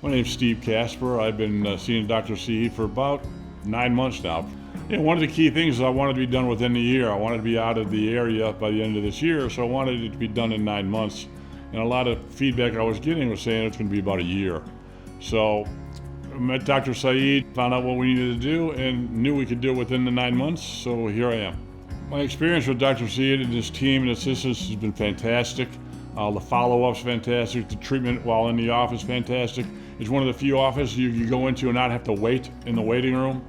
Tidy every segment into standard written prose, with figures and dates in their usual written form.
My name's Steve Casper. I've been seeing Dr. C for about 9 months now. One of the key things is I wanted to be done within the year. I wanted to be out of the area by the end of this year, so I wanted it to be done in 9 months. And a lot of feedback I was getting was saying it's going to be about a year. So I met Dr. Saeed, found out what we needed to do, and knew we could do it within the 9 months, so here I am. My experience with Dr. Saeed and his team and assistants has been fantastic. The follow-up's fantastic. The treatment while in the office fantastic. It's one of the few offices you go into and not have to wait in the waiting room.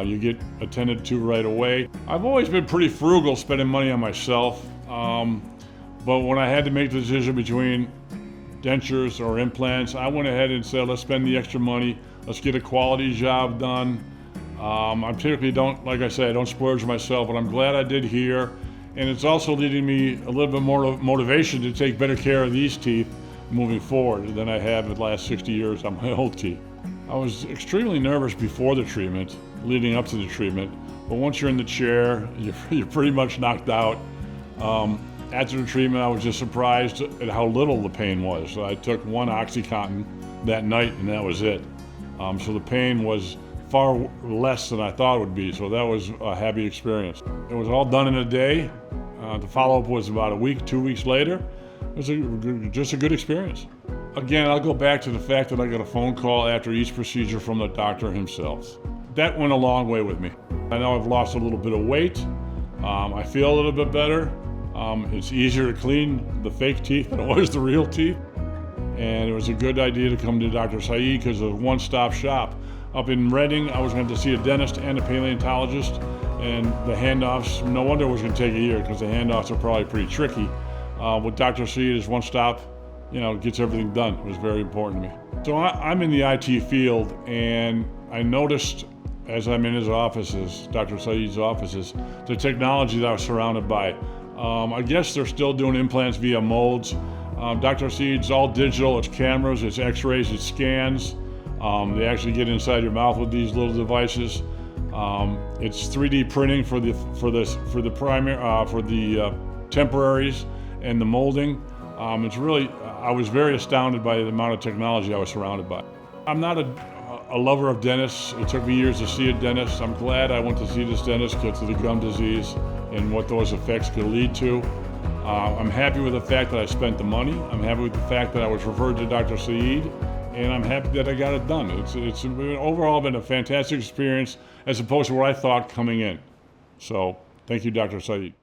You get attended to right away. I've always been pretty frugal spending money on myself, but when I had to make the decision between dentures or implants, I went ahead and said, let's spend the extra money. Let's get a quality job done. I typically don't, like I said, I don't splurge myself, but I'm glad I did here. And it's also leading me a little bit more motivation to take better care of these teeth moving forward than I have in the last 60 years on my old teeth. I was extremely nervous before the treatment, leading up to the treatment, but once you're in the chair, you're pretty much knocked out. After the treatment, I was just surprised at how little the pain was. So I took one OxyContin that night and that was it. So the pain was far less than I thought it would be, so that was a happy experience. It was all done in a day. The follow-up was about a week, 2 weeks later. It was just a good experience. Again, I'll go back to the fact that I got a phone call after each procedure from the doctor himself. That went a long way with me. I know I've lost a little bit of weight. I feel a little bit better. It's easier to clean the fake teeth than it was the real teeth. And it was a good idea to come to Dr. Saeed because it's a one-stop shop. Up in Reading, I was going to see a dentist and a paleontologist, and the handoffs, no wonder it was going to take a year because the handoffs are probably pretty tricky. With Dr. Saeed is one stop, gets everything done. It was very important to me. So I'm in the IT field, and I noticed as I'm in his offices, Dr. Saeed's offices, the technology that I was surrounded by. I guess they're still doing implants via molds. Dr. Saeed's all digital. It's cameras, it's x-rays, it's scans. They actually get inside your mouth with these little devices. It's 3D printing for the temporaries and the molding. I was very astounded by the amount of technology I was surrounded by. I'm not a lover of dentists. It took me years to see a dentist. I'm glad I went to see this dentist because of the gum disease and what those effects could lead to. I'm happy with the fact that I spent the money. I'm happy with the fact that I was referred to Dr. Saeed, and I'm happy that I got it done. It's overall been a fantastic experience as opposed to what I thought coming in. So thank you, Dr. Saeed.